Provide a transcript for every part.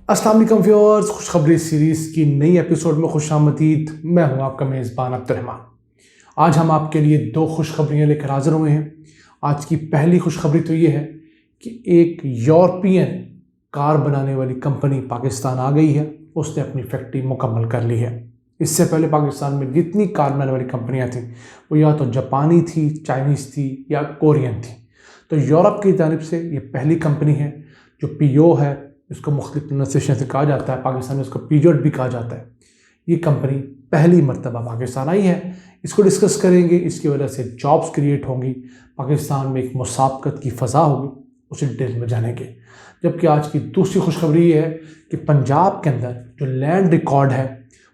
अस्सलाम वालेकुम व्यूअर्स, खुशखबरी सीरीज़ की नई एपिसोड में खुशामदीद। मैं हूं आपका मेज़बान अब्दुर्रहमान। आज हम आपके लिए दो खुशखबरियां लेकर हाजिर हुए हैं। आज की पहली खुशखबरी तो ये है कि एक यूरोपियन कार बनाने वाली कंपनी पाकिस्तान आ गई है। उसने अपनी फैक्ट्री मुकम्मल कर ली है। इससे पहले पाकिस्तान में जितनी कार बनाने वाली कंपनियां थीं वो या तो जापानी थी, चाइनीज़ थी या कोरियन थी। तो यूरोप की जानिब से ये पहली कंपनी है जो पीओ है, इसको मुख्तलिफ प्रोनाउंसिएशन से कहा जाता है। पाकिस्तान में इसको पीजोट भी कहा जाता है। ये कंपनी पहली मरतबा पाकिस्तान आई है। इसको डिस्कस करेंगे, इसकी वजह से जॉब्स क्रिएट होंगी, पाकिस्तान में एक मुसाबकत की फ़ज़ा होगी, उसे डिटेल में जानेंगे। जबकि आज की दूसरी खुशखबरी ये है कि पंजाब के अंदर जो लैंड रिकॉर्ड है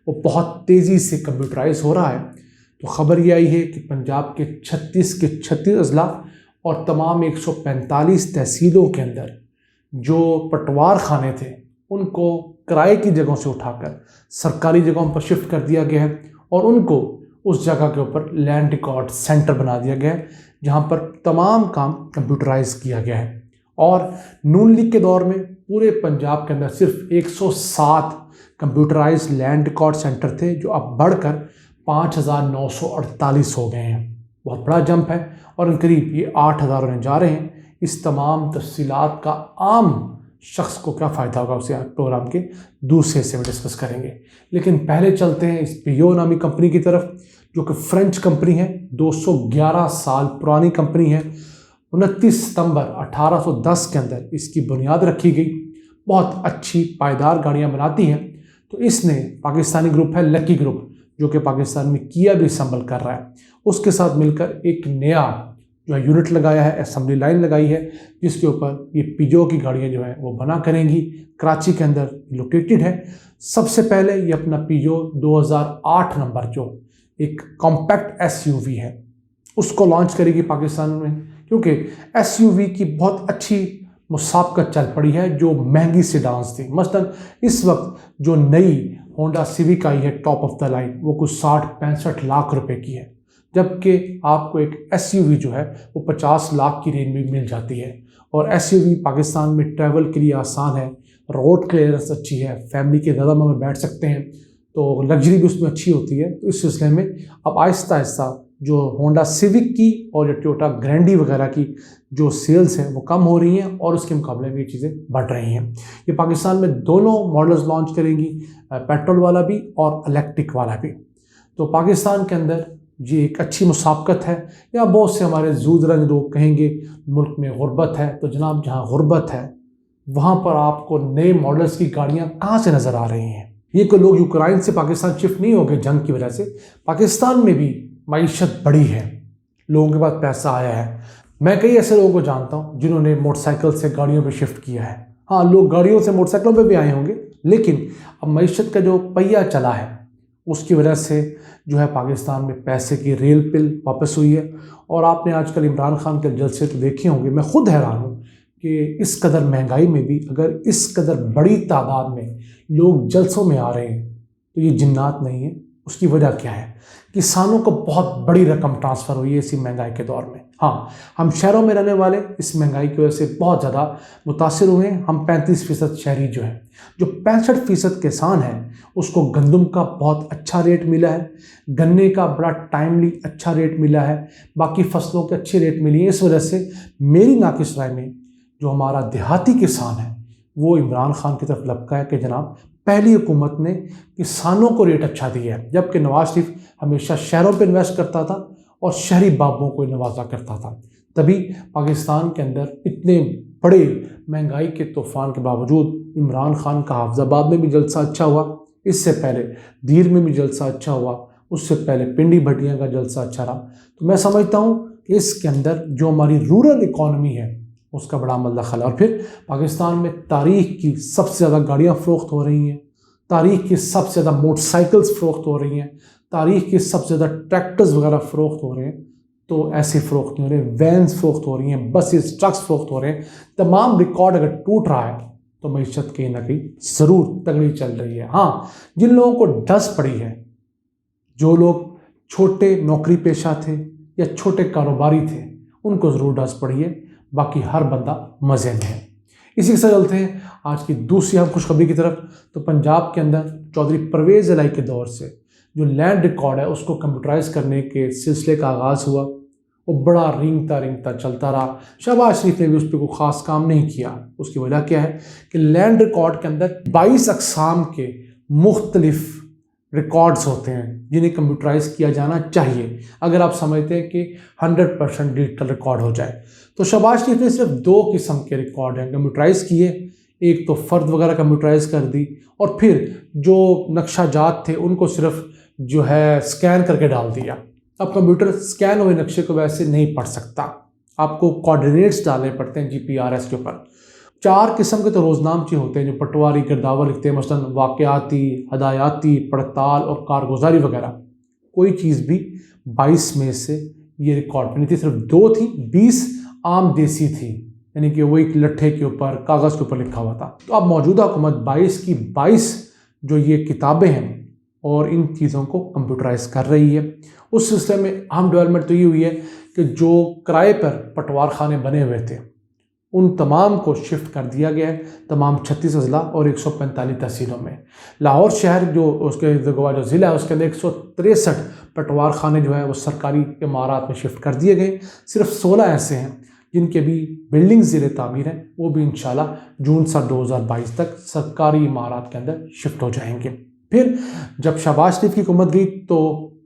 वो बहुत तेज़ी से कंप्यूटराइज हो रहा है। तो ख़बर ये आई है कि पंजाब के 36 अजला और तमाम 145 तहसीलों के अंदर जो पटवार खाने थे उनको किराए की जगहों से उठाकर सरकारी जगहों पर शिफ्ट कर दिया गया है और उनको उस जगह के ऊपर लैंड रिकॉर्ड सेंटर बना दिया गया है, जहां पर तमाम काम कंप्यूटराइज किया गया है। और नून लीग के दौर में पूरे पंजाब के अंदर सिर्फ 107 कंप्यूटराइज लैंड रिकॉर्ड सेंटर थे, जो अब बढ़कर 5,948 हो गए हैं। बहुत बड़ा जंप है और करीब ये 8,000 होने जा रहे हैं। इस तमाम तफसीलात का आम शख्स को क्या फ़ायदा होगा उसे प्रोग्राम के दूसरे हिस्से में डिस्कस करेंगे। लेकिन पहले चलते हैं इस पीओ नामी कंपनी की तरफ, जो कि फ्रेंच कंपनी है। 211 साल पुरानी कंपनी है। 29 सितंबर 1810 के अंदर इसकी बुनियाद रखी गई। बहुत अच्छी पायदार गाड़ियाँ बनाती है। तो इसने पाकिस्तानी ग्रुप है लकी ग्रुप, जो कि पाकिस्तान में किया भी संभल कर रहा है, उसके साथ मिलकर एक नया जो है यूनिट लगाया है, असेंबली लाइन लगाई है, जिसके ऊपर ये पीजो की गाड़ियाँ जो है वो बना करेंगी। कराची के अंदर लोकेटेड है। सबसे पहले ये अपना पीजो 2008 नंबर जो एक कॉम्पैक्ट एसयूवी है उसको लॉन्च करेगी पाकिस्तान में, क्योंकि एसयूवी की बहुत अच्छी मुसाबकत चल पड़ी है जो महंगी सेडान्स थी। मसलन इस वक्त जो नई होंडा सिविक आई है टॉप ऑफ द लाइन, वो कुछ 60-65 लाख रुपए की है, जबकि आपको एक एसयूवी जो है वो 50 लाख की रेंज में मिल जाती है। और एसयूवी पाकिस्तान में ट्रैवल के लिए आसान है, रोड क्लियरेंस अच्छी है, फैमिली के ज़्यादा मेंबर बैठ सकते हैं, तो लग्जरी भी उसमें अच्छी होती है। तो इस सिलसिले में अब आहिस्ता आहिस्ता जो होंडा सिविक की और जो टोयोटा ग्रैंडी वगैरह की जो सेल्स हैं वो कम हो रही हैं और उसके मुकाबले में ये चीज़ें बढ़ रही हैं। ये पाकिस्तान में दोनों मॉडल्स लॉन्च करेंगी, पेट्रोल वाला भी और इलेक्ट्रिक वाला भी। तो पाकिस्तान के अंदर ये एक अच्छी मुसाबकत है। या बहुत से हमारे जूदरंग लोग कहेंगे मुल्क में गुर्बत है, तो जनाब जहाँ गुर्बत है वहाँ पर आपको नए मॉडल्स की गाड़ियाँ कहाँ से नज़र आ रही हैं। ये कोई लोग यूक्रेन से पाकिस्तान शिफ्ट नहीं हो गए जंग की वजह से। पाकिस्तान में भी मईशत बढ़ी है, लोगों के पास पैसा आया है। मैं कई ऐसे लोगों को जानता हूँ जिन्होंने मोटरसाइकिल से गाड़ियों पर शिफ्ट किया है। हाँ, लोग गाड़ियों से मोटरसाइकिलों पर भी आए होंगे, लेकिन अब मईशत का जो पहिया चला है उसकी वजह से जो है पाकिस्तान में पैसे की रेल पिल वापस हुई है। और आपने आजकल इमरान खान के जलसे तो देखे होंगे। मैं खुद हैरान हूँ कि इस कदर महंगाई में भी अगर इस कदर बड़ी तादाद में लोग जलसों में आ रहे हैं तो ये जिन्नात नहीं है। उसकी वजह क्या है? किसानों को बहुत बड़ी रकम ट्रांसफ़र हुई है इसी महंगाई के दौर में। हाँ, हम शहरों में रहने वाले इस महंगाई की वजह से बहुत ज़्यादा मुतासिर हुए हैं। हम 35% शहरी जो है, जो 65% किसान है, उसको गंदम का बहुत अच्छा रेट मिला है, गन्ने का बड़ा टाइमली अच्छा रेट मिला है, बाकी फसलों के अच्छे रेट मिली है। इस वजह से मेरी नाकिस राय में जो हमारा देहाती किसान है वो इमरान खान की तरफ लपका है कि जनाब पहली हुकूमत ने किसानों को रेट अच्छा दिया है, जबकि नवाज शरीफ हमेशा शहरों पर इन्वेस्ट करता था और शहरी बाबों को नवाजा करता था। तभी पाकिस्तान के अंदर इतने बड़े महंगाई के तूफान के बावजूद इमरान खान का हाफजाबाद में भी जलसा अच्छा हुआ, इससे पहले दीर में भी जलसा अच्छा हुआ, उससे पहले पिंडी भटिया का जलसा अच्छा रहा। तो मैं समझता हूँ कि इसके अंदर जो हमारी रूरल इकॉनमी है उसका बड़ा अमल दखल है। और फिर पाकिस्तान में तारीख की सबसे ज़्यादा गाड़ियाँ फ़रोख्त हो रही हैं, तारीख की सबसे ज़्यादा मोटरसाइकिल्स फ़रोख्त हो रही हैं, तारीख की सबसे ज़्यादा ट्रैक्टर्स वगैरह फ़रोख्त हो रहे हैं। तो ऐसे फ़रोख्त नहीं हो रहे, वैन्स फ़रोख्त हो रही हैं, बसेस, ट्रक्स फ़रोख्त हो रहे हैं। तमाम रिकॉर्ड अगर टूट रहा है तो मईशत कहीं ना कहीं ज़रूर तगड़ी चल रही है। हाँ, जिन लोगों को डस पड़ी है, जो लोग छोटे नौकरी पेशा थे या छोटे कारोबारी थे, उनको ज़रूर डस पड़ी है, बाकी हर बंदा मज़े में है। इसी के साथ चलते हैं आज की दूसरी हम खुशखबरी की तरफ। तो पंजाब के अंदर चौधरी परवेज़ इलाही के दौर से जो लैंड रिकॉर्ड है उसको कंप्यूटराइज करने के सिलसिले का आगाज़ हुआ। वो बड़ा रेंगता चलता रहा। शहबाज शरीफ ने भी उस पर कोई ख़ास काम नहीं किया। उसकी वजह क्या है कि लैंड रिकॉर्ड के अंदर 22 अक़साम के मुख्तलिफ रिकॉर्ड्स होते हैं जिन्हें कंप्यूटराइज किया जाना चाहिए अगर आप समझते हैं कि 100% डिजिटल रिकॉर्ड हो जाए। तो शहबाज शरीफ ने सिर्फ 2 किस्म के रिकॉर्ड हैं कंप्यूटराइज किए। एक तो फ़र्द वगैरह कंप्यूटराइज कर दी और फिर जो नक्शा जात थे उनको सिर्फ जो है स्कैन करके डाल दिया। अब कंप्यूटर स्कैन हुए नक्शे को वैसे नहीं पढ़ सकता, आपको कोऑर्डिनेट्स डालने पड़ते हैं GPRS के ऊपर। 4 किस्म के तो रोज़नामचे होते हैं जो पटवारी गिरदावर लिखते हैं, मसलन वाक़याती, हदायती, पड़ताल और कारगुजारी वगैरह। कोई चीज़ भी 22 में से ये रिकॉर्ड में नहीं थी, सिर्फ 2 थी, 20 आम देसी थी, यानी कि वो एक लट्ठे के ऊपर कागज़ के ऊपर लिखा हुआ था। तो अब मौजूदा हुकूमत 22 की 22 जो ये किताबें हैं और इन चीज़ों को कंप्यूटराइज कर रही है। उस सिलसिले में अहम डेवलपमेंट तो ये हुई है कि जो किराए पर पटवार खाने बने हुए थे उन तमाम को शिफ्ट कर दिया गया है, तमाम 36 अजला और 145 तहसीलों में। लाहौर शहर जो उसके जो ज़िला है उसके अंदर 163 पटवार खाने जो है वो सरकारी इमारत में शिफ्ट कर दिए गए। सिर्फ 16 ऐसे हैं जिनके भी बिल्डिंग ज़ेर तामीर हैं, वो भी इंशाल्लाह जून 2022 तक सरकारी इमारत के अंदर शिफ्ट हो जाएंगे। फिर जब शहबाज शरीफ की हुकूमत गई तो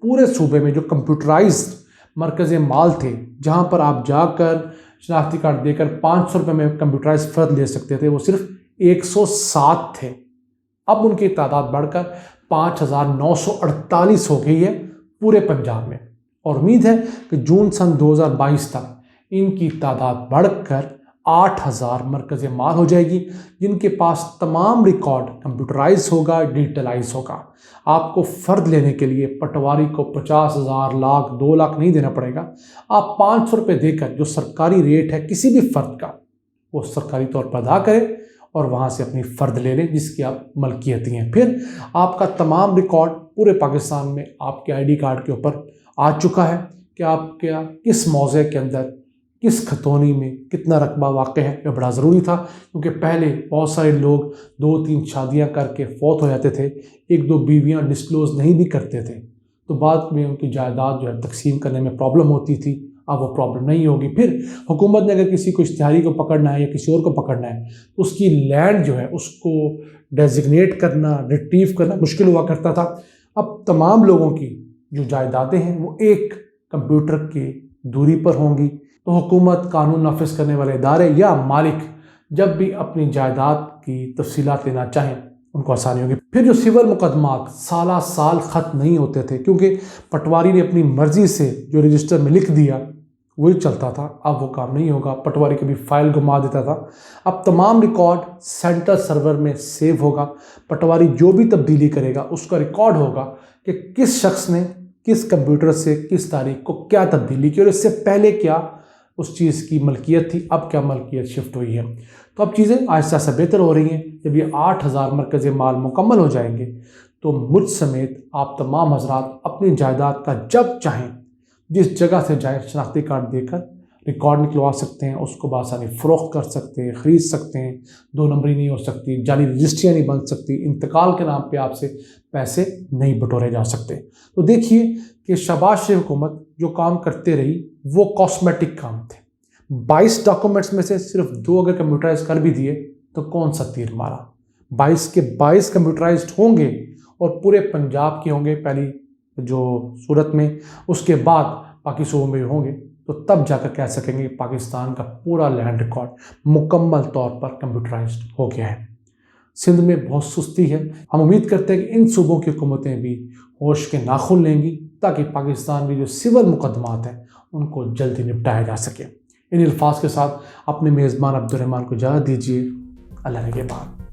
पूरे सूबे में जो कंप्यूटराइज्ड मरकज़ माल थे जहाँ पर आप जाकर शनाख्ती कार्ड देकर 500 रुपये में कंप्यूटराइज फ़र्द ले सकते थे, वो सिर्फ 107 थे। अब उनकी तादाद बढ़कर 5948 हो गई है पूरे पंजाब में और उम्मीद है कि जून 2022 तक इनकी तादाद बढ़कर 8000 मरकज़ माल हो जाएगी जिनके पास तमाम रिकॉर्ड कंप्यूटराइज होगा, डिजिटलाइज होगा। आपको फ़र्द लेने के लिए पटवारी को 50,000, लाख, 2 लाख नहीं देना पड़ेगा। आप 500 रुपये देकर जो सरकारी रेट है किसी भी फ़र्द का वो सरकारी तौर पर अदा करें और वहाँ से अपनी फ़र्द ले लें जिसकी आप मलकियती हैं। फिर आपका तमाम रिकॉर्ड पूरे पाकिस्तान में आपके ID कार्ड के ऊपर आ चुका है कि आप क्या किस मौज़े के अंदर किस खतौनी में कितना रकबा वाक़ है। यह बड़ा ज़रूरी था क्योंकि पहले बहुत सारे लोग 2-3 शादियां करके फौत हो जाते थे, 1-2 बीवियां डिस्क्लोज़ नहीं भी करते थे, तो बाद में उनकी जायदाद जो है तकसीम करने में प्रॉब्लम होती थी। अब वो प्रॉब्लम नहीं होगी। फिर हुकूमत ने अगर किसी को इश्तिहारी को पकड़ना है या किसी और को पकड़ना है तो उसकी लैंड जो है उसको डेजिग्नेट करना, रिट्रीव करना मुश्किल हुआ करता था। अब तमाम लोगों की जो जायदादें हैं वो एक कंप्यूटर की दूरी पर होंगी। तो हुकूमत, कानून नाफिज करने वाले इदारे या मालिक जब भी अपनी जायदाद की तफसीलात लेना चाहें उनको आसानी होगी। फिर जो सिविल मुकदमात साल ख़त्म नहीं होते थे क्योंकि पटवारी ने अपनी मर्ज़ी से जो रजिस्टर में लिख दिया वही चलता था, अब वो काम नहीं होगा। पटवारी कभी फ़ाइल घुमा देता था। अब तमाम रिकॉर्ड सेंट्रल सर्वर में सेव होगा। पटवारी जो भी तब्दीली करेगा उसका रिकॉर्ड होगा कि किस शख्स ने किस कंप्यूटर से किस तारीख को क्या तब्दीली की और इससे पहले क्या उस चीज़ की मलकियत थी, अब क्या मलकियत शिफ्ट हुई है। तो अब चीज़ें आहिस्ता आहिस्ता बेहतर हो रही हैं। जब ये 8000 मरकज़ माल मुकम्मल हो जाएंगे तो मुझ समेत आप तमाम हजरात अपनी जायदाद का जब चाहें जिस जगह से जाए शनाख्ती कार्ड देकर रिकॉर्ड निकलवा सकते हैं, उसको बासानी फ़रोख्त कर सकते हैं, ख़रीद सकते हैं। 2 नंबरी नहीं हो सकती, जाली रजिस्ट्रियाँ नहीं बन सकती, इंतकाल के नाम पे आपसे पैसे नहीं बटोरे जा सकते। तो देखिए कि शहबाज शरीफ हुकूमत जो काम करते रही वो कॉस्मेटिक काम थे। 22 डॉक्यूमेंट्स में से सिर्फ 2 अगर कंप्यूटराइज कर भी दिए तो कौन सा तीर मारा। 22 के 22 कंप्यूटराइज्ड होंगे और पूरे पंजाब के होंगे पहली जो सूरत में, उसके बाद बाकी सूबों में होंगे, तो तब जाकर कह सकेंगे पाकिस्तान का पूरा लैंड रिकॉर्ड मुकम्मल तौर पर कंप्यूटराइज्ड हो गया है। सिंध में बहुत सुस्ती है। हम उम्मीद करते हैं कि इन सूबों की हुकूमतें भी होश के नाखून लेंगी ताकि पाकिस्तान में जो सिविल मुकदमात हैं उनको जल्दी निपटाया जा सके। इन अल्फाज के साथ अपने मेज़बान अब्दुर्रहमान को इजाज़त दीजिए। अल्लाह के बाद।